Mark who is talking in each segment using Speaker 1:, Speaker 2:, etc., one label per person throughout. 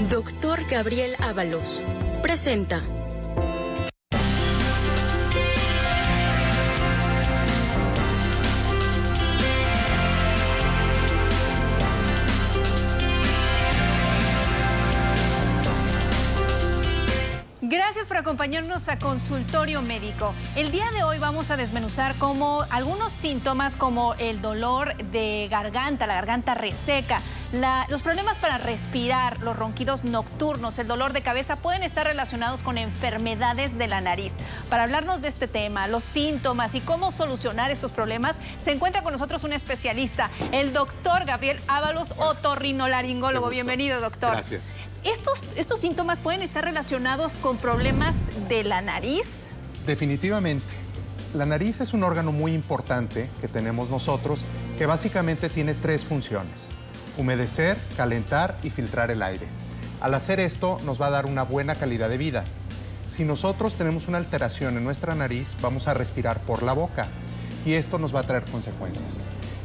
Speaker 1: Doctor Gabriel Ábalos presenta.
Speaker 2: Gracias por acompañarnos a Consultorio Médico. El día de hoy vamos a desmenuzar algunos síntomas como el dolor de garganta, la garganta reseca, los problemas para respirar, los ronquidos nocturnos, el dolor de cabeza pueden estar relacionados con enfermedades de la nariz. Para hablarnos de este tema, los síntomas y cómo solucionar estos problemas, se encuentra con nosotros un especialista, el doctor Gabriel Ábalos, otorrinolaringólogo. Bienvenido, doctor.
Speaker 3: Gracias.
Speaker 2: ¿Estos síntomas pueden estar relacionados con problemas de la nariz?
Speaker 3: Definitivamente. La nariz es un órgano muy importante que tenemos nosotros que básicamente tiene tres funciones: humedecer, calentar y filtrar el aire. Al hacer esto nos va a dar una buena calidad de vida. Si nosotros tenemos una alteración en nuestra nariz, vamos a respirar por la boca y esto nos va a traer consecuencias.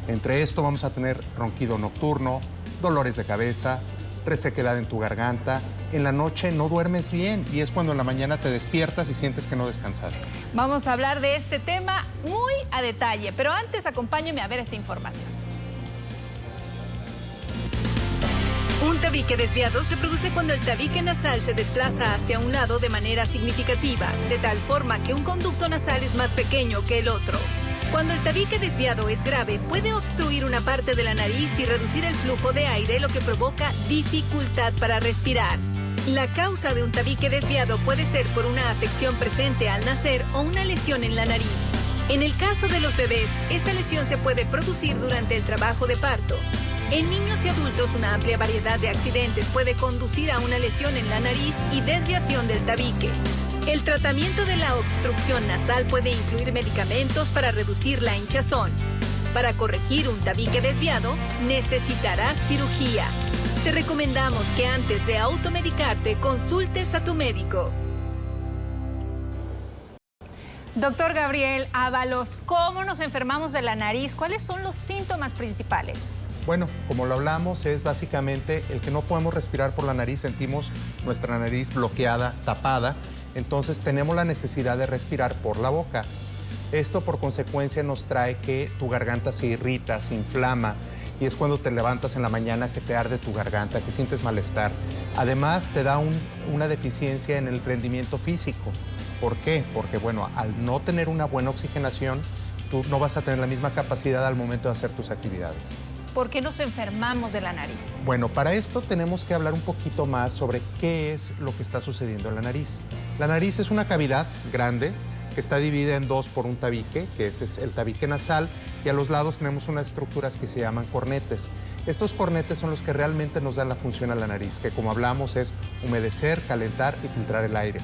Speaker 3: Entre esto vamos a tener ronquido nocturno, dolores de cabeza, resequedad en tu garganta. En la noche no duermes bien y es cuando en la mañana te despiertas y sientes que no descansaste.
Speaker 2: Vamos a hablar de este tema muy a detalle, pero antes acompáñeme a ver esta información.
Speaker 4: Un tabique desviado se produce cuando el tabique nasal se desplaza hacia un lado de manera significativa, de tal forma que un conducto nasal es más pequeño que el otro. Cuando el tabique desviado es grave, puede obstruir una parte de la nariz y reducir el flujo de aire, lo que provoca dificultad para respirar. La causa de un tabique desviado puede ser por una afección presente al nacer o una lesión en la nariz. En el caso de los bebés, esta lesión se puede producir durante el trabajo de parto. En niños y adultos, una amplia variedad de accidentes puede conducir a una lesión en la nariz y desviación del tabique. El tratamiento de la obstrucción nasal puede incluir medicamentos para reducir la hinchazón. Para corregir un tabique desviado, necesitarás cirugía. Te recomendamos que antes de automedicarte, consultes a tu médico.
Speaker 2: Doctor Gabriel Ábalos, ¿cómo nos enfermamos de la nariz? ¿Cuáles son los síntomas principales?
Speaker 3: Bueno, como lo hablamos, es básicamente el que no podemos respirar por la nariz, sentimos nuestra nariz bloqueada, tapada, entonces tenemos la necesidad de respirar por la boca. Esto por consecuencia nos trae que tu garganta se irrita, se inflama, y es cuando te levantas en la mañana que te arde tu garganta, que sientes malestar. Además, te da una deficiencia en el rendimiento físico. ¿Por qué? Porque, bueno, al no tener una buena oxigenación, tú no vas a tener la misma capacidad al momento de hacer tus actividades.
Speaker 2: ¿Por qué nos enfermamos de la nariz?
Speaker 3: Bueno, para esto tenemos que hablar un poquito más sobre qué es lo que está sucediendo en la nariz. La nariz es una cavidad grande que está dividida en dos por un tabique, que ese es el tabique nasal, y a los lados tenemos unas estructuras que se llaman cornetes. Estos cornetes son los que realmente nos dan la función a la nariz, que como hablamos es humedecer, calentar y filtrar el aire.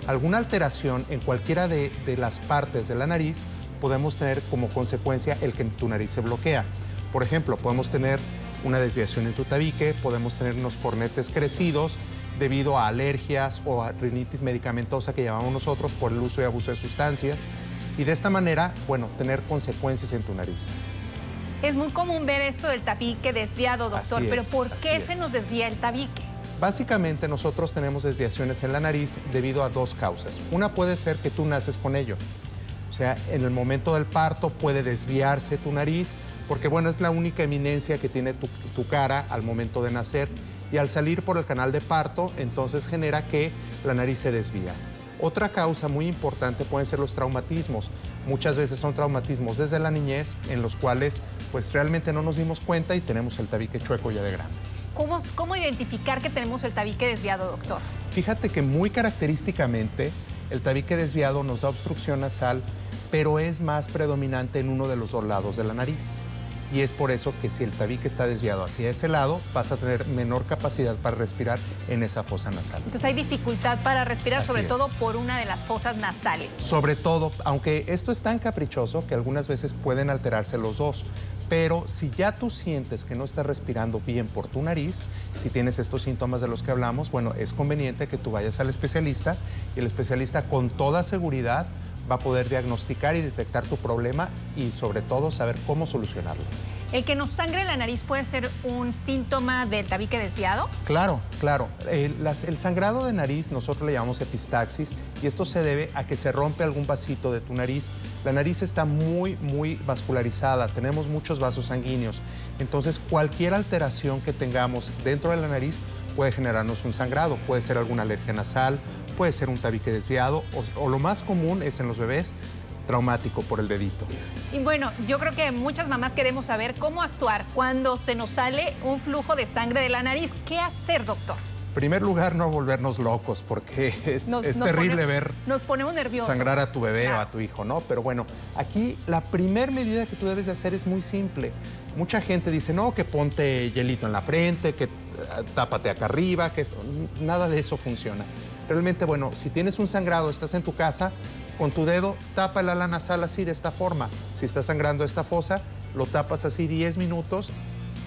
Speaker 3: Alguna alteración en cualquiera de las partes de la nariz podemos tener como consecuencia el que tu nariz se bloquea. Por ejemplo, podemos tener una desviación en tu tabique, podemos tener unos cornetes crecidos debido a alergias o a rinitis medicamentosa que llamamos nosotros por el uso y abuso de sustancias. Y de esta manera, bueno, tener consecuencias en tu nariz.
Speaker 2: Es muy común ver esto del tabique desviado, doctor, pero ¿por qué se nos desvía el tabique?
Speaker 3: Básicamente nosotros tenemos desviaciones en la nariz debido a dos causas. Una puede ser que tú naces con ello. O sea, en el momento del parto puede desviarse tu nariz porque, bueno, es la única eminencia que tiene tu cara al momento de nacer y al salir por el canal de parto, entonces genera que la nariz se desvía. Otra causa muy importante pueden ser los traumatismos. Muchas veces son traumatismos desde la niñez en los cuales pues realmente no nos dimos cuenta y tenemos el tabique chueco ya de grande.
Speaker 2: ¿Cómo identificar que tenemos el tabique desviado, doctor?
Speaker 3: Fíjate que muy característicamente el tabique desviado nos da obstrucción nasal, pero es más predominante en uno de los dos lados de la nariz. Y es por eso que si el tabique está desviado hacia ese lado, vas a tener menor capacidad para respirar en esa fosa nasal.
Speaker 2: Entonces hay dificultad para respirar, sobre todo
Speaker 3: es.
Speaker 2: por una de las fosas nasales.
Speaker 3: Sobre todo, aunque esto es tan caprichoso que algunas veces pueden alterarse los dos. Pero si ya tú sientes que no estás respirando bien por tu nariz, si tienes estos síntomas de los que hablamos, bueno, es conveniente que tú vayas al especialista y el especialista con toda seguridad va a poder diagnosticar y detectar tu problema y sobre todo saber cómo solucionarlo.
Speaker 2: ¿El que nos sangre la nariz puede ser un síntoma del tabique desviado?
Speaker 3: Claro, claro. El sangrado de nariz nosotros le llamamos epistaxis y esto se debe a que se rompe algún vasito de tu nariz. La nariz está muy vascularizada, tenemos muchos vasos sanguíneos. Entonces, cualquier alteración que tengamos dentro de la nariz puede generarnos un sangrado. Puede ser alguna alergia nasal, puede ser un tabique desviado o lo más común es en los bebés, traumático por el dedito.
Speaker 2: Y bueno, yo creo que muchas mamás queremos saber cómo actuar cuando se nos sale un flujo de sangre de la nariz. ¿Qué hacer, doctor?
Speaker 3: En primer lugar, no volvernos locos, porque es terrible ver
Speaker 2: nos ponemos nerviosos.
Speaker 3: Sangrar a tu bebé
Speaker 2: claro.
Speaker 3: o a tu hijo, ¿no? Pero bueno, aquí la primer medida que tú debes de hacer es muy simple. Mucha gente dice, no, que ponte hielito en la frente, que tápate acá arriba, que esto, nada de eso funciona. Realmente, bueno, si tienes un sangrado, estás en tu casa, con tu dedo tapa la ala nasal así, de esta forma. Si está sangrando esta fosa, lo tapas así 10 minutos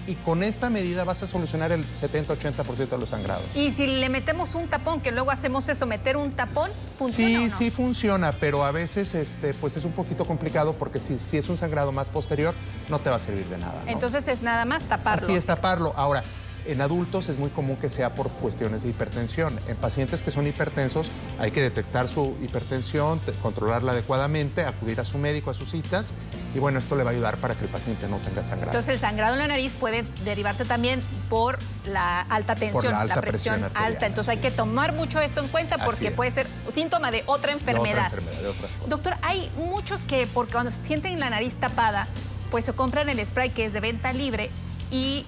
Speaker 3: y con esta medida vas a solucionar el 70-80% de los sangrados.
Speaker 2: Y si le metemos un tapón, que luego hacemos eso, meter un tapón, ¿funciona
Speaker 3: sí,
Speaker 2: o no?
Speaker 3: Sí funciona, pero a veces pues es un poquito complicado porque si es un sangrado más posterior, no te va a servir de nada, ¿no?
Speaker 2: Entonces es nada más taparlo.
Speaker 3: Así es, taparlo. Ahora, en adultos es muy común que sea por cuestiones de hipertensión. En pacientes que son hipertensos hay que detectar su hipertensión, controlarla adecuadamente, acudir a su médico, a sus citas y bueno, esto le va a ayudar para que el paciente no tenga sangrado.
Speaker 2: Entonces el sangrado en la nariz puede derivarse también por la alta tensión,
Speaker 3: por la
Speaker 2: presión
Speaker 3: arterial,
Speaker 2: alta. Entonces hay que tomar mucho esto en cuenta porque puede ser síntoma de otra enfermedad.
Speaker 3: De otras cosas.
Speaker 2: Doctor, hay muchos que porque cuando se sienten la nariz tapada, pues se compran el spray que es de venta libre. Y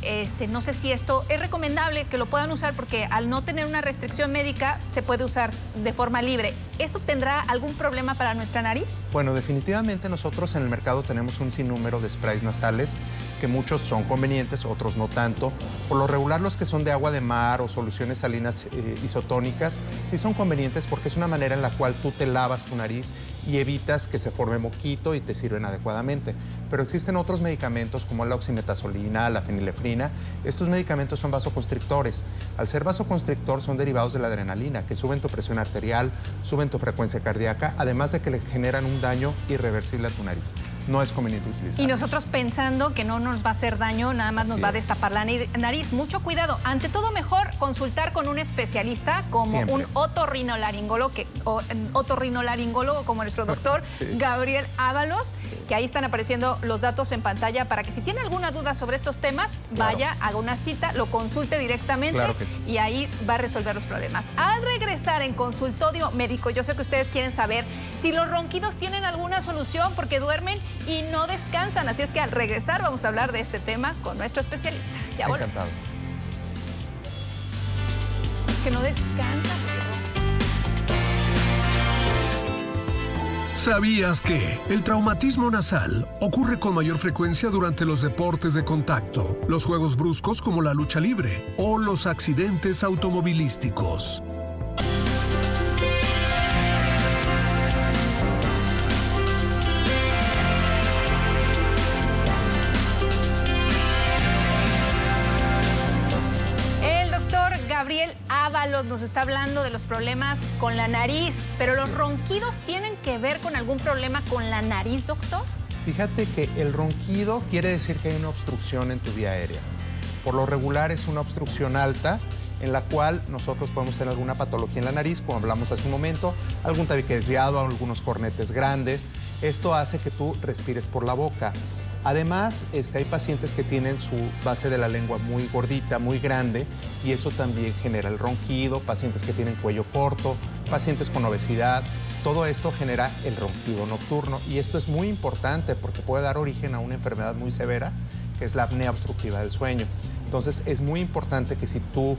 Speaker 2: no sé si esto es recomendable que lo puedan usar porque al no tener una restricción médica se puede usar de forma libre. ¿Esto tendrá algún problema para nuestra nariz?
Speaker 3: Bueno, definitivamente nosotros en el mercado tenemos un sinnúmero de sprays nasales que muchos son convenientes, otros no tanto. Por lo regular los que son de agua de mar o soluciones salinas isotónicas sí son convenientes porque es una manera en la cual tú te lavas tu nariz y evitas que se forme moquito y te sirven adecuadamente. Pero existen otros medicamentos como la oximetazolina, la fenilefrina. Estos medicamentos son vasoconstrictores. Al ser vasoconstrictor son derivados de la adrenalina, que suben tu presión arterial, suben tu frecuencia cardíaca, además de que le generan un daño irreversible a tu nariz. No es conveniente utilizar.
Speaker 2: Y nosotros pensando que no nos va a hacer daño, nada más nos va a destapar la nariz. Mucho cuidado. Ante todo, mejor consultar con un especialista como
Speaker 3: siempre.
Speaker 2: Un otorrinolaringólogo como nuestro doctor Gabriel Ábalos, que ahí están apareciendo los datos en pantalla para que si tiene alguna duda sobre estos temas, vaya, haga una cita, lo consulte directamente
Speaker 3: Claro que sí.
Speaker 2: y ahí va a resolver los problemas. Al regresar en consultorio médico, yo sé que ustedes quieren saber si los ronquidos tienen alguna solución porque duermen y no descansan. Así es que al regresar vamos a hablar de este tema con nuestro especialista. Ya volvemos.
Speaker 3: Encantado.
Speaker 2: Que no descansan.
Speaker 5: ¿Sabías que el traumatismo nasal ocurre con mayor frecuencia durante los deportes de contacto, los juegos bruscos como la lucha libre o los accidentes automovilísticos?
Speaker 2: Gabriel Ábalos nos está hablando de los problemas con la nariz, pero ¿los ronquidos tienen que ver con algún problema con la nariz, doctor?
Speaker 3: Fíjate que el ronquido quiere decir que hay una obstrucción en tu vía aérea. Por lo regular es una obstrucción alta en la cual nosotros podemos tener alguna patología en la nariz, como hablamos hace un momento, algún tabique desviado, algunos cornetes grandes. Esto hace que tú respires por la boca. Además, hay pacientes que tienen su base de la lengua muy gordita, muy grande, y eso también genera el ronquido, pacientes que tienen cuello corto, pacientes con obesidad. Todo esto genera el ronquido nocturno y esto es muy importante porque puede dar origen a una enfermedad muy severa, que es la apnea obstructiva del sueño. Entonces, es muy importante que si tu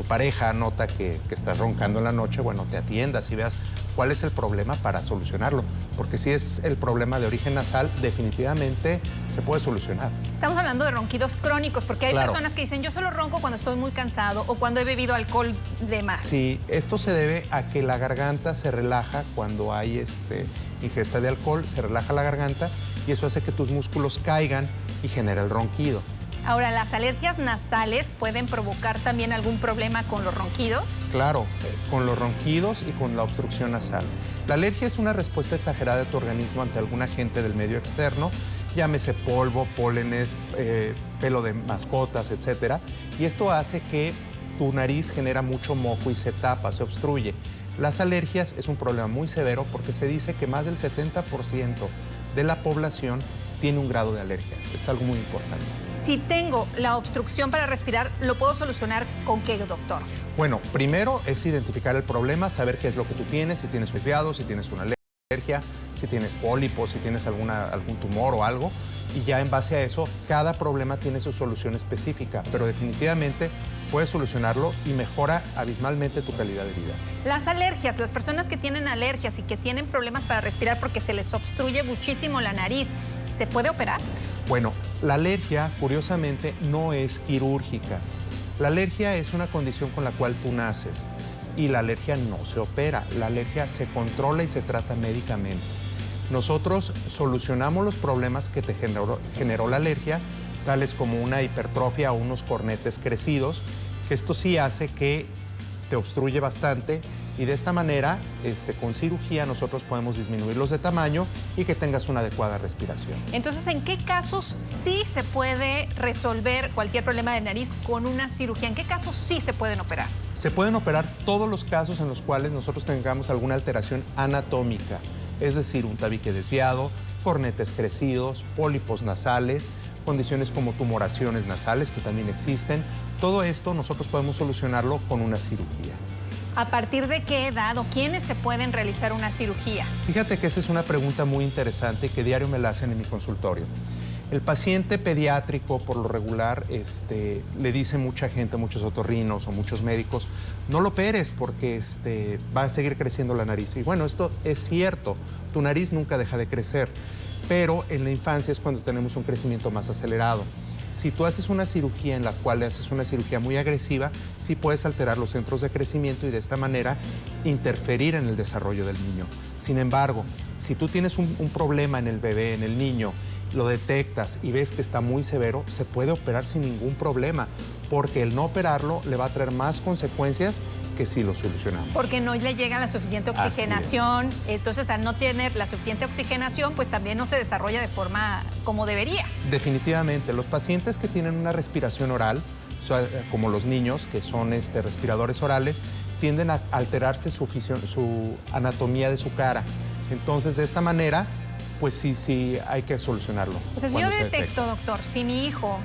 Speaker 3: pareja nota que estás roncando en la noche, bueno, te atiendas y veas cuál es el problema para solucionarlo. Porque si es el problema de origen nasal, definitivamente se puede solucionar.
Speaker 2: Estamos hablando de ronquidos crónicos, porque hay personas que dicen, yo solo ronco cuando estoy muy cansado o cuando he bebido alcohol de más.
Speaker 3: Sí, esto se debe a que la garganta se relaja cuando hay ingesta de alcohol, se relaja la garganta y eso hace que tus músculos caigan y genera el ronquido.
Speaker 2: Ahora, ¿las alergias nasales pueden provocar también algún problema con los ronquidos?
Speaker 3: Claro, con los ronquidos y con la obstrucción nasal. La alergia es una respuesta exagerada de tu organismo ante algún agente del medio externo llámese polvo, pólenes, pelo de mascotas, etc. Y esto hace que tu nariz genera mucho moco y se tapa, se obstruye. Las alergias es un problema muy severo porque se dice que más del 70% de la población tiene un grado de alergia. Es algo muy importante.
Speaker 2: Si tengo la obstrucción para respirar, ¿lo puedo solucionar con qué, doctor?
Speaker 3: Bueno, primero es identificar el problema, saber qué es lo que tú tienes, si tienes resfriado, si tienes una alergia, si tienes pólipos, si tienes algún tumor o algo. Y ya en base a eso, cada problema tiene su solución específica, pero definitivamente puedes solucionarlo y mejora abismalmente tu calidad de vida.
Speaker 2: Las alergias, las personas que tienen alergias y que tienen problemas para respirar porque se les obstruye muchísimo la nariz, ¿se puede operar?
Speaker 3: Bueno, la alergia, curiosamente, no es quirúrgica. La alergia es una condición con la cual tú naces y la alergia no se opera. La alergia se controla y se trata médicamente. Nosotros solucionamos los problemas que te generó la alergia, tales como una hipertrofia o unos cornetes crecidos, que esto sí hace que te obstruye bastante y de esta manera, con cirugía, nosotros podemos disminuirlos de tamaño y que tengas una adecuada respiración.
Speaker 2: Entonces, ¿en qué casos sí se puede resolver cualquier problema de nariz con una cirugía? ¿En qué casos sí se pueden operar?
Speaker 3: Se pueden operar todos los casos en los cuales nosotros tengamos alguna alteración anatómica, es decir, un tabique desviado, cornetes crecidos, pólipos nasales, condiciones como tumoraciones nasales que también existen. Todo esto nosotros podemos solucionarlo con una cirugía.
Speaker 2: ¿A partir de qué edad o quiénes se pueden realizar una cirugía?
Speaker 3: Fíjate que esa es una pregunta muy interesante que diario me la hacen en mi consultorio. El paciente pediátrico, por lo regular, le dice mucha gente, muchos otorrinos o muchos médicos, no lo operes porque va a seguir creciendo la nariz. Y bueno, esto es cierto, tu nariz nunca deja de crecer, pero en la infancia es cuando tenemos un crecimiento más acelerado. Si tú haces una cirugía en la cual haces una cirugía muy agresiva, sí puedes alterar los centros de crecimiento y de esta manera interferir en el desarrollo del niño. Sin embargo, si tú tienes un problema en el bebé, en el niño, lo detectas y ves que está muy severo, se puede operar sin ningún problema, porque el no operarlo le va a traer más consecuencias que si lo solucionamos.
Speaker 2: Porque no le llega la suficiente oxigenación, entonces al no tener la suficiente oxigenación, pues también no se desarrolla de forma como debería.
Speaker 3: Definitivamente, los pacientes que tienen una respiración oral, como los niños, que son respiradores orales, tienden a alterarse su anatomía de su cara. Entonces, de esta manera, pues sí hay que solucionarlo.
Speaker 2: O sea, si yo detecto, doctor, si mi hijo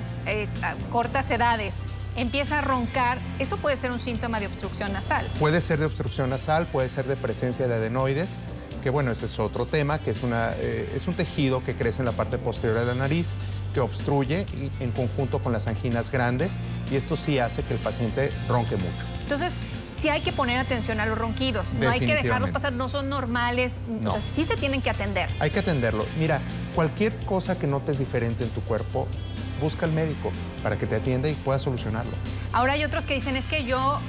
Speaker 2: a cortas edades empieza a roncar, ¿eso puede ser un síntoma de obstrucción nasal?
Speaker 3: Puede ser de obstrucción nasal, puede ser de presencia de adenoides, que bueno, ese es otro tema, que es un tejido que crece en la parte posterior de la nariz, que obstruye en conjunto con las anginas grandes, y esto sí hace que el paciente ronque mucho.
Speaker 2: Entonces, sí hay que poner atención a los ronquidos, no hay que dejarlos pasar, no son normales,
Speaker 3: no.
Speaker 2: O sea, sí se tienen que atender.
Speaker 3: Hay que atenderlo. Mira, cualquier cosa que notes diferente en tu cuerpo, busca al médico para que te atienda y pueda solucionarlo.
Speaker 2: Ahora hay otros que dicen, es que yo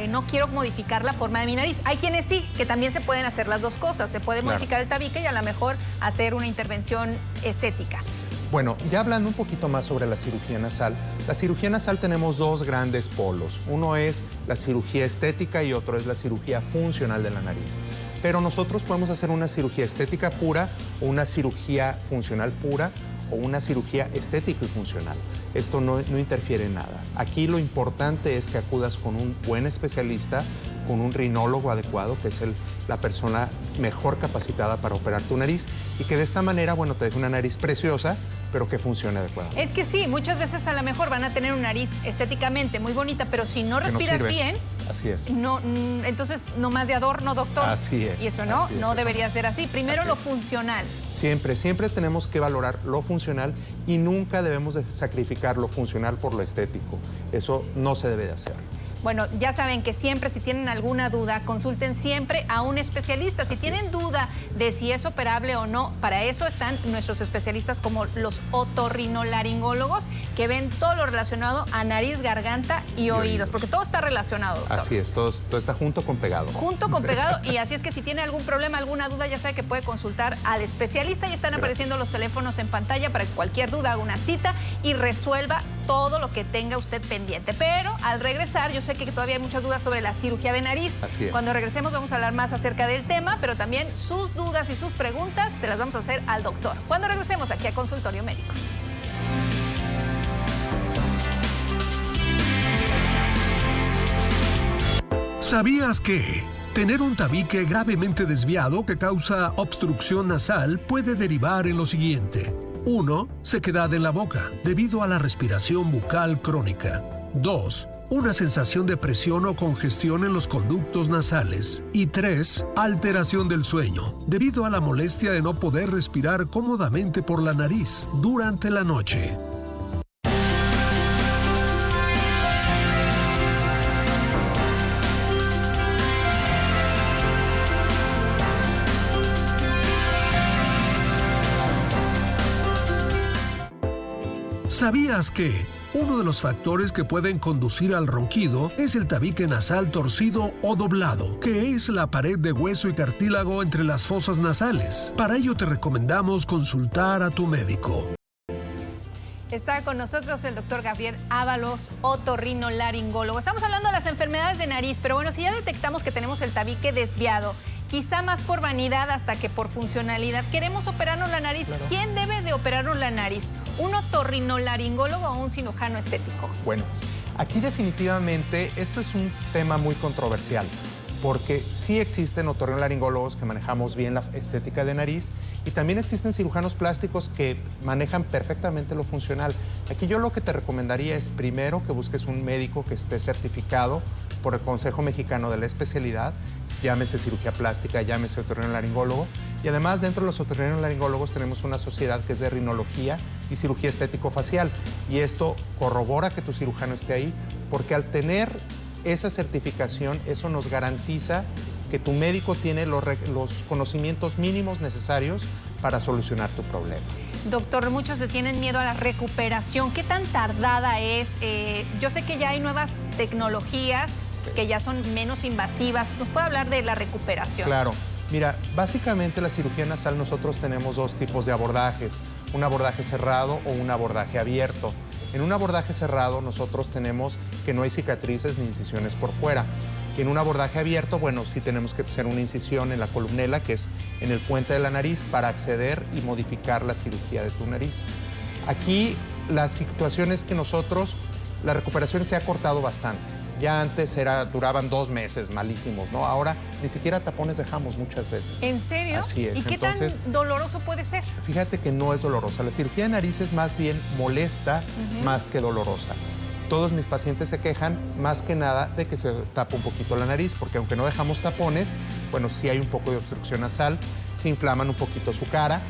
Speaker 2: no quiero modificar la forma de mi nariz. Hay quienes sí, que también se pueden hacer las dos cosas. Se puede modificar el tabique y a lo mejor hacer una intervención estética.
Speaker 3: Bueno, ya hablando un poquito más sobre la cirugía nasal tenemos dos grandes polos. Uno es la cirugía estética y otro es la cirugía funcional de la nariz. Pero nosotros podemos hacer una cirugía estética pura o una cirugía funcional pura o una cirugía estética y funcional. Esto no interfiere en nada. Aquí lo importante es que acudas con un buen especialista, con un rinólogo adecuado, que es la persona mejor capacitada para operar tu nariz y que de esta manera, bueno, te deje una nariz preciosa, pero que funcione adecuadamente.
Speaker 2: Es que sí, muchas veces a lo mejor van a tener una nariz estéticamente muy bonita, pero si no respiras bien,
Speaker 3: así es.
Speaker 2: No, entonces no más de adorno, doctor.
Speaker 3: Así es.
Speaker 2: Y eso no debería ser así. Primero lo funcional.
Speaker 3: Siempre tenemos que valorar lo funcional y nunca debemos de sacrificar lo funcional por lo estético. Eso no se debe de hacer.
Speaker 2: Bueno, ya saben que siempre, si tienen alguna duda, consulten siempre a un especialista. Si tienen duda de si es operable o no, para eso están nuestros especialistas como los otorrinolaringólogos, que ven todo lo relacionado a nariz, garganta y oídos, porque todo está relacionado, doctor.
Speaker 3: Así es, todo está junto con pegado.
Speaker 2: Junto con pegado, y así es que si tiene algún problema, alguna duda, ya sabe que puede consultar al especialista y están apareciendo los teléfonos en pantalla para que cualquier duda haga una cita y resuelva todo lo que tenga usted pendiente. Pero al regresar, yo sé que todavía hay muchas dudas sobre la cirugía de nariz.
Speaker 3: Así es.
Speaker 2: Cuando regresemos vamos a hablar más acerca del tema, pero también sus dudas y sus preguntas se las vamos a hacer al doctor. Cuando regresemos aquí a Consultorio Médico.
Speaker 5: ¿Sabías que tener un tabique gravemente desviado que causa obstrucción nasal puede derivar en lo siguiente? 1. Sequedad en la boca, debido a la respiración bucal crónica. 2. Una sensación de presión o congestión en los conductos nasales. Y 3. Alteración del sueño, debido a la molestia de no poder respirar cómodamente por la nariz durante la noche. ¿Sabías que uno de los factores que pueden conducir al ronquido es el tabique nasal torcido o doblado, que es la pared de hueso y cartílago entre las fosas nasales? Para ello te recomendamos consultar a tu médico.
Speaker 2: Está con nosotros el doctor Gabriel Ábalos, otorrinolaringólogo. Estamos hablando de las enfermedades de nariz, pero bueno, si ya detectamos que tenemos el tabique desviado, quizá más por vanidad hasta que por funcionalidad, queremos operarnos la nariz. Claro. ¿Quién debe de operarnos la nariz? ¿Un otorrinolaringólogo o un cirujano estético?
Speaker 3: Bueno, aquí definitivamente esto es un tema muy controversial, porque sí existen otorrinolaringólogos que manejamos bien la estética de nariz y también existen cirujanos plásticos que manejan perfectamente lo funcional. Aquí yo lo que te recomendaría es primero que busques un médico que esté certificado por el Consejo Mexicano de la Especialidad, llámese cirugía plástica, llámese otorrinolaringólogo. Y además dentro de los otorrinolaringólogos tenemos una sociedad que es de rinología y cirugía estético-facial. Y esto corrobora que tu cirujano esté ahí, porque al tener esa certificación, eso nos garantiza que tu médico tiene los conocimientos mínimos necesarios para solucionar tu problema.
Speaker 2: Doctor, muchos le tienen miedo a la recuperación. ¿Qué tan tardada es? Yo sé que ya hay nuevas tecnologías que ya son menos invasivas. ¿Nos puede hablar de la recuperación?
Speaker 3: Claro. Mira, básicamente la cirugía nasal nosotros tenemos dos tipos de abordajes. Un abordaje cerrado o un abordaje abierto. En un abordaje cerrado nosotros tenemos que no hay cicatrices ni incisiones por fuera. En un abordaje abierto, bueno, sí tenemos que hacer una incisión en la columela, que es en el puente de la nariz, para acceder y modificar la cirugía de tu nariz. Aquí la situación es que nosotros, la recuperación se ha cortado bastante. Ya antes duraban 2 meses malísimos, ¿no? Ahora ni siquiera tapones dejamos muchas veces.
Speaker 2: ¿En serio?
Speaker 3: Así es.
Speaker 2: ¿Y qué tan doloroso puede ser?
Speaker 3: Fíjate que no es dolorosa. La cirugía de nariz es más bien molesta más que dolorosa. Todos mis pacientes se quejan más que nada de que se tapa un poquito la nariz, porque aunque no dejamos tapones, bueno, sí hay un poco de obstrucción nasal, se inflaman un poquito su cara,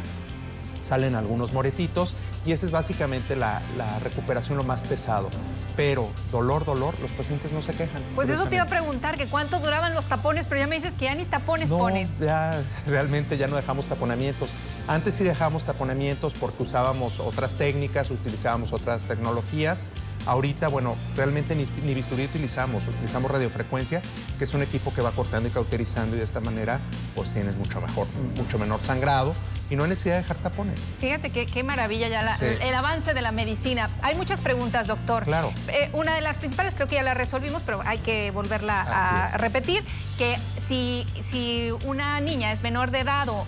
Speaker 3: salen algunos moretitos y esa es básicamente la recuperación lo más pesado. Pero dolor, los pacientes no se quejan.
Speaker 2: Pues eso te iba a preguntar, que cuánto duraban los tapones, pero ya me dices que ya ni tapones ponen.
Speaker 3: Ya realmente ya no dejamos taponamientos. Antes sí dejábamos taponamientos porque usábamos otras técnicas, utilizábamos otras tecnologías. Ahorita, bueno, realmente ni bisturí utilizamos radiofrecuencia, que es un equipo que va cortando y cauterizando y de esta manera pues tienes mucho menor sangrado y no hay necesidad de dejar tapones.
Speaker 2: Fíjate qué maravilla ya el avance de la medicina. Hay muchas preguntas, doctor.
Speaker 3: Claro.
Speaker 2: Una de las principales creo que ya la resolvimos, pero hay que volverla a repetir, que si una niña es menor de edad o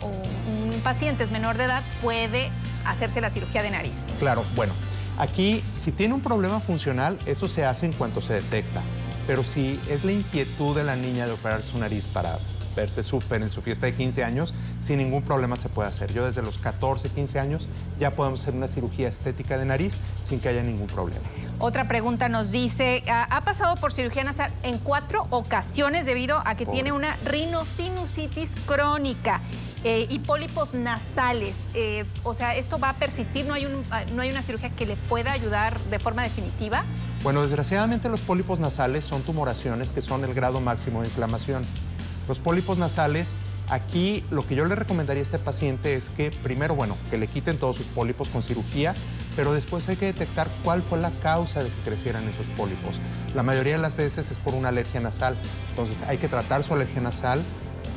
Speaker 2: un paciente es menor de edad, puede hacerse la cirugía de nariz.
Speaker 3: Claro, bueno. Aquí, si tiene un problema funcional, eso se hace en cuanto se detecta. Pero si es la inquietud de la niña de operar su nariz para verse súper en su fiesta de 15 años, sin ningún problema se puede hacer. Yo desde los 14, 15 años ya podemos hacer una cirugía estética de nariz sin que haya ningún problema.
Speaker 2: Otra pregunta nos dice, ha pasado por cirugía nasal en 4 ocasiones debido a que tiene una rinosinusitis crónica. Y pólipos nasales, o sea, ¿esto va a persistir? ¿No hay una cirugía que le pueda ayudar de forma definitiva?
Speaker 3: Bueno, desgraciadamente los pólipos nasales son tumoraciones que son el grado máximo de inflamación. Los pólipos nasales, aquí lo que yo le recomendaría a este paciente es que primero, bueno, que le quiten todos sus pólipos con cirugía, pero después hay que detectar cuál fue la causa de que crecieran esos pólipos. La mayoría de las veces es por una alergia nasal, entonces hay que tratar su alergia nasal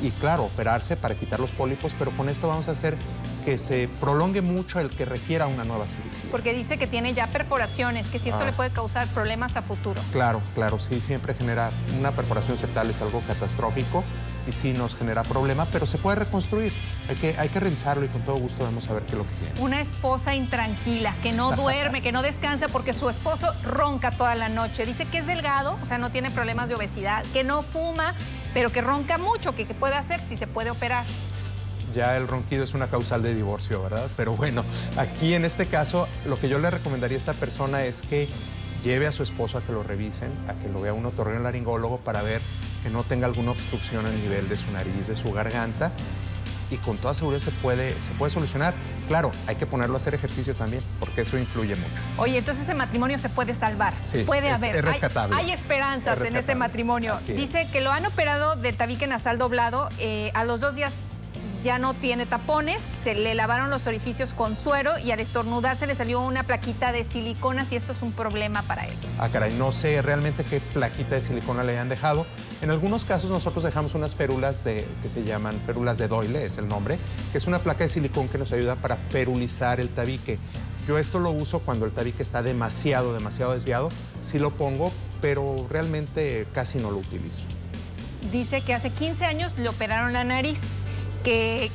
Speaker 3: y claro, operarse para quitar los pólipos, pero con esto vamos a hacer que se prolongue mucho el que requiera una nueva cirugía.
Speaker 2: Porque dice que tiene ya perforaciones, que si esto le puede causar problemas a futuro.
Speaker 3: Claro, sí, siempre genera una perforación septal, es algo catastrófico y sí nos genera problema, pero se puede reconstruir. Hay que revisarlo y con todo gusto vamos a ver qué es lo que tiene.
Speaker 2: Una esposa intranquila, que no duerme, que no descansa porque su esposo ronca toda la noche. Dice que es delgado, o sea, no tiene problemas de obesidad, que no fuma, pero que ronca mucho, que qué puede hacer si se puede operar.
Speaker 3: Ya el ronquido es una causal de divorcio, ¿verdad? Pero bueno, aquí en este caso, lo que yo le recomendaría a esta persona es que lleve a su esposo a que lo revisen, a que lo vea un otorrinolaringólogo para ver que no tenga alguna obstrucción a nivel de su nariz, de su garganta, y con toda seguridad se puede solucionar. Claro, hay que ponerlo a hacer ejercicio también, porque eso influye mucho.
Speaker 2: Oye, entonces ese matrimonio se puede salvar.
Speaker 3: Sí,
Speaker 2: puede haber.
Speaker 3: Es rescatable.
Speaker 2: Hay esperanzas en ese matrimonio. Dice que lo han operado del tabique nasal doblado. A los 2 días ya no tiene tapones, se le lavaron los orificios con suero y al estornudar se le salió una plaquita de silicona, si esto es un problema para él.
Speaker 3: Ah, caray, no sé realmente qué plaquita de silicona le hayan dejado. En algunos casos nosotros dejamos unas férulas que se llaman férulas de Doyle, es el nombre, que es una placa de silicón que nos ayuda para ferulizar el tabique. Yo esto lo uso cuando el tabique está demasiado desviado, sí lo pongo, pero realmente casi no lo utilizo.
Speaker 2: Dice que hace 15 años le operaron la nariz, que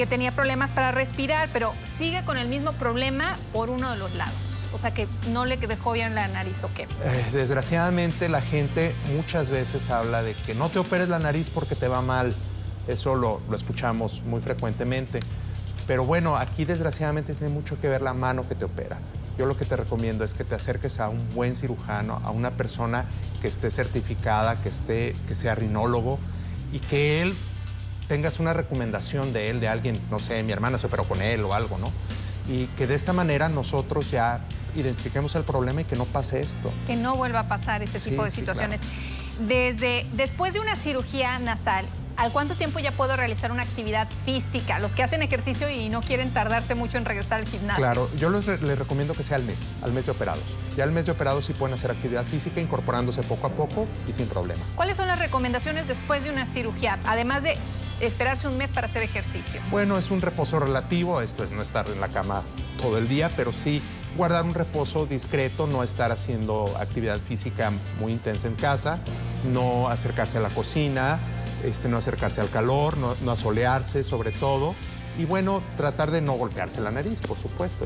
Speaker 2: tenía problemas para respirar, pero sigue con el mismo problema por uno de los lados. O sea, que no le dejó bien la nariz, ¿o qué?
Speaker 3: Desgraciadamente, la gente muchas veces habla de que no te operes la nariz porque te va mal. Eso lo escuchamos muy frecuentemente. Pero bueno, aquí desgraciadamente tiene mucho que ver la mano que te opera. Yo lo que te recomiendo es que te acerques a un buen cirujano, a una persona que esté certificada, que sea rinólogo y que él tengas una recomendación de él, de alguien, no sé, mi hermana se operó con él o algo, ¿no? Y que de esta manera nosotros ya identifiquemos el problema y que no pase esto.
Speaker 2: Que no vuelva a pasar este tipo de situaciones. Claro. Después de una cirugía nasal, ¿al cuánto tiempo ya puedo realizar una actividad física? Los que hacen ejercicio y no quieren tardarse mucho en regresar al gimnasio.
Speaker 3: Claro, yo les recomiendo que sea al mes de operados. Ya al mes de operados sí pueden hacer actividad física incorporándose poco a poco y sin problema.
Speaker 2: ¿Cuáles son las recomendaciones después de una cirugía? Además de esperarse un mes para hacer ejercicio.
Speaker 3: Bueno, es un reposo relativo, esto es no estar en la cama todo el día, pero sí guardar un reposo discreto, no estar haciendo actividad física muy intensa en casa, no acercarse a la cocina, no acercarse al calor, no asolearse sobre todo. Y bueno, tratar de no golpearse la nariz, por supuesto.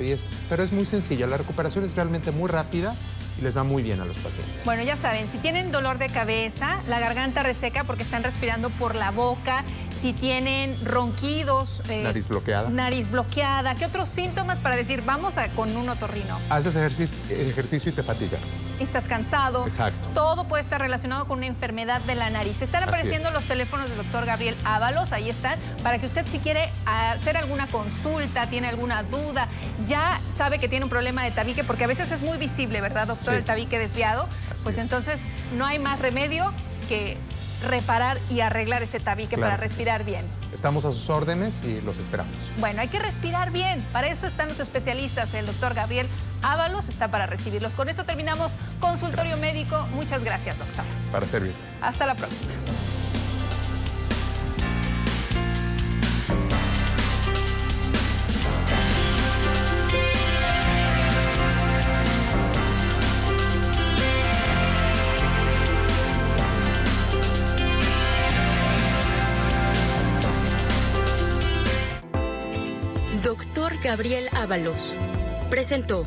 Speaker 3: Pero es muy sencilla, la recuperación es realmente muy rápida y les va muy bien a los pacientes.
Speaker 2: Bueno, ya saben, si tienen dolor de cabeza, la garganta reseca porque están respirando por la boca, si tienen ronquidos...
Speaker 3: nariz bloqueada.
Speaker 2: Nariz bloqueada. ¿Qué otros síntomas para decir, vamos con un otorrino?
Speaker 3: Haces ejercicio y te fatigas.
Speaker 2: Estás cansado.
Speaker 3: Exacto.
Speaker 2: Todo puede estar relacionado con una enfermedad de la nariz. Están apareciendo los teléfonos del doctor Gabriel Ábalos, ahí están, para que usted si quiere hacer alguna consulta, tiene alguna duda, ya sabe que tiene un problema de tabique, porque a veces es muy visible, ¿verdad, doctor? Sí. El tabique desviado. Pues entonces no hay más remedio que reparar y arreglar ese tabique para respirar bien.
Speaker 3: Estamos a sus órdenes y los esperamos.
Speaker 2: Bueno, hay que respirar bien. Para eso están los especialistas. El doctor Gabriel Ábalos está para recibirlos. Con esto terminamos Consultorio Médico. Muchas gracias, doctor.
Speaker 3: Para servirte.
Speaker 2: Hasta la próxima.
Speaker 1: Doctor Gabriel Ábalos presentó